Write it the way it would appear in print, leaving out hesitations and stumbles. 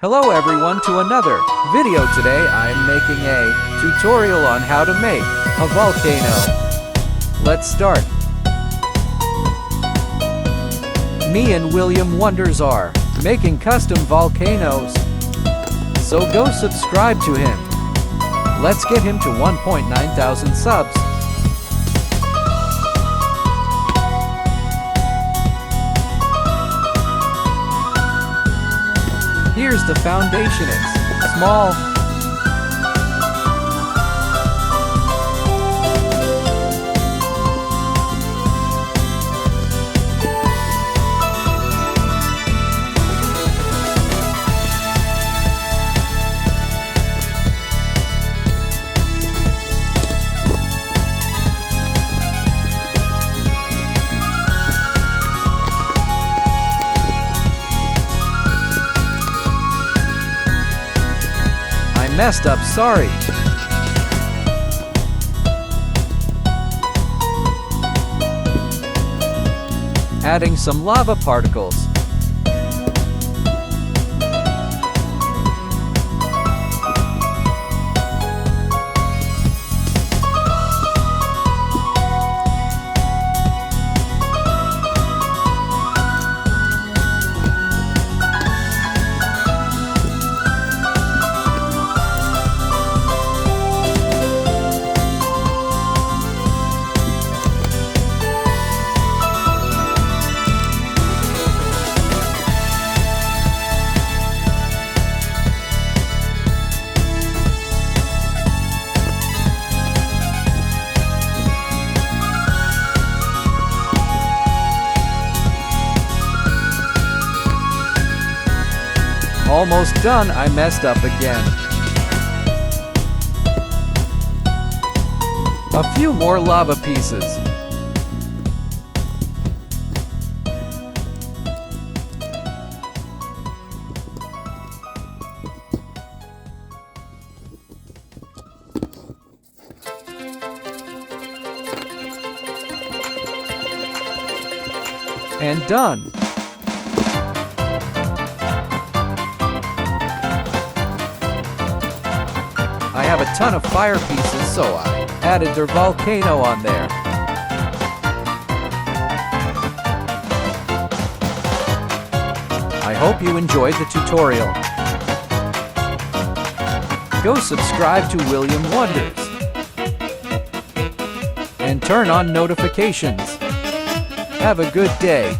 Hello everyone to another video. Today I'm making a tutorial on how to make a volcano. Let's start. Me and William Wonders are making custom volcanoes. So go subscribe to him. Let's get him to 1.9 thousand subs. Here's the foundation. It's small. Messed up, sorry. Adding some lava particles. Almost done, I messed up again. A few more lava pieces. And done. I have a ton of fire pieces, so I added their volcano on there. I hope you enjoyed the tutorial. Go subscribe to William Wonders and turn on notifications. Have a good day.